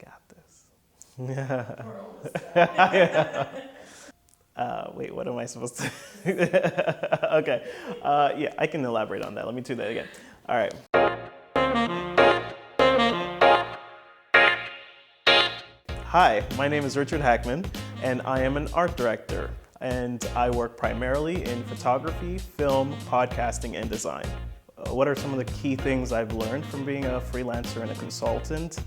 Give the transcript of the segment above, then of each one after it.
got this. We're almost done. Wait, what am I supposed to? Okay, yeah, I can elaborate on that. Let me do that again. All right. Hi, my name is Richard Hackman, and I am an art director, and I work primarily in photography, film, podcasting, and design. What are some of the key things I've learned from being a freelancer and a consultant?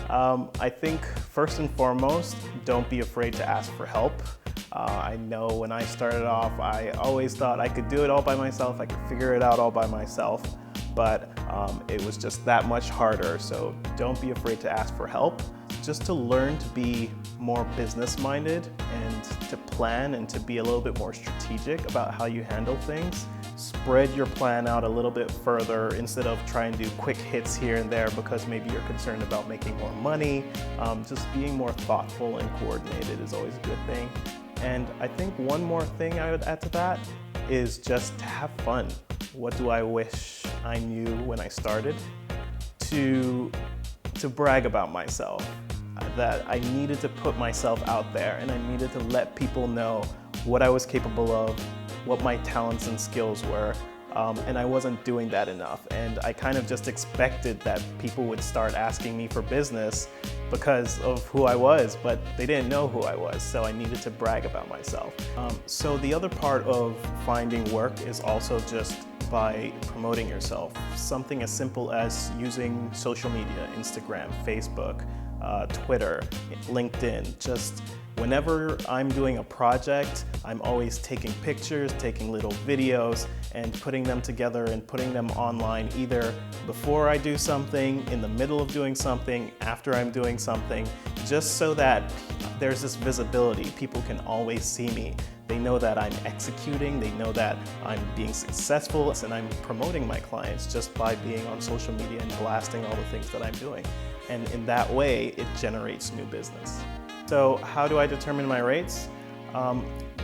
I think first and foremost, don't be afraid to ask for help. I know when I started off, I always thought I could do it all by myself, I could figure it out all by myself, but it was just that much harder. So don't be afraid to ask for help, just to learn to be more business-minded and to plan and to be a little bit more strategic about how you handle things. Spread your plan out a little bit further instead of trying to do quick hits here and there because maybe you're concerned about making more money. Just being more thoughtful and coordinated is always a good thing. And I think one more thing I would add to that is just to have fun. What do I wish I knew when I started? To brag about myself, that I needed to put myself out there and I needed to let people know what I was capable of, what my talents and skills were, and I wasn't doing that enough. And I kind of just expected that people would start asking me for business because of who I was, but they didn't know who I was, so I needed to brag about myself. So the other part of finding work is also just by promoting yourself. Something as simple as using social media, Instagram, Facebook, Twitter, LinkedIn. Just whenever I'm doing a project, I'm always taking pictures, taking little videos, and putting them together and putting them online either before I do something, in the middle of doing something, after I'm doing something, just so that there's this visibility. People can always see me. They know that I'm executing, they know that I'm being successful, and I'm promoting my clients just by being on social media and blasting all the things that I'm doing. And in that way, it generates new business. So how do I determine my rates?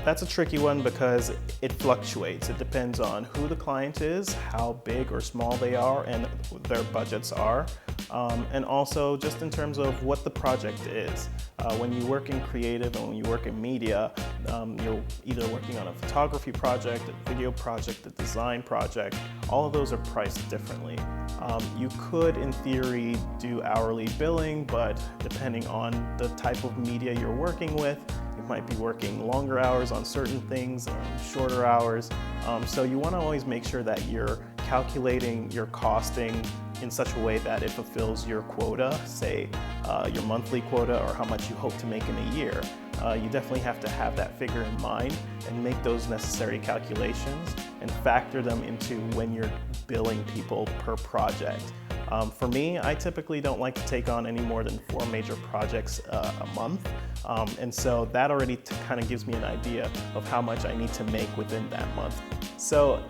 That's a tricky one because it fluctuates. It depends on who the client is, how big or small they are, and their budgets are. And also just in terms of what the project is. When you work in creative and when you work in media, you're either working on a photography project, a video project, a design project. All of those are priced differently. You could, in theory, do hourly billing, but depending on the type of media you're working with, you might be working longer hours on certain things or shorter hours. So you want to always make sure that you're calculating your costing in such a way that it fulfills your quota, say your monthly quota or how much you hope to make in a year. You definitely have to have that figure in mind and make those necessary calculations and factor them into when you're billing people per project. For me, I typically don't like to take on any more than 4 major projects a month. And so that already kind of gives me an idea of how much I need to make within that month. So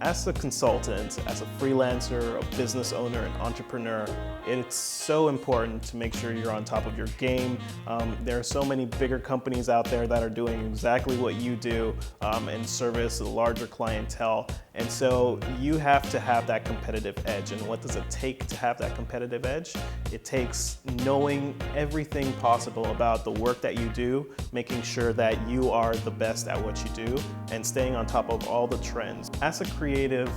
as a consultant, as a freelancer, a business owner, an entrepreneur, it's so important to make sure you're on top of your game. There are so many bigger companies out there that are doing exactly what you do and service a larger clientele. And so you have to have that competitive edge. And what does it take to have that competitive edge? It takes knowing everything possible about the work that you do, making sure that you are the best at what you do, and staying on top of all the trends. As a creative,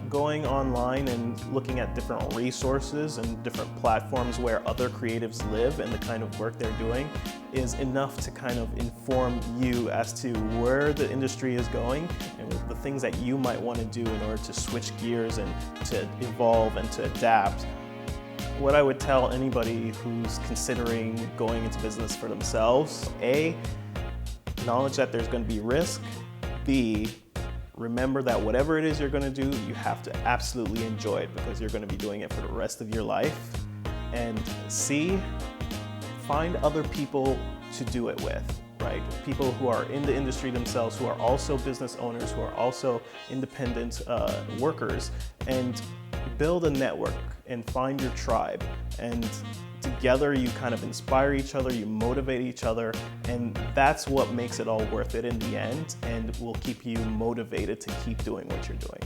going online and looking at different resources and different platforms where other creatives live and the kind of work they're doing is enough to kind of inform you as to where the industry is going and the things that you might want to do in order to switch gears and to evolve and to adapt. What I would tell anybody who's considering going into business for themselves, A, acknowledge that there's going to be risk. B, remember that whatever it is you're going to do, you have to absolutely enjoy it because you're going to be doing it for the rest of your life. And C, find other people to do it with, right? People who are in the industry themselves, who are also business owners, who are also independent workers, and build a network and find your tribe. And together you kind of inspire each other, you motivate each other, and that's what makes it all worth it in the end and will keep you motivated to keep doing what you're doing.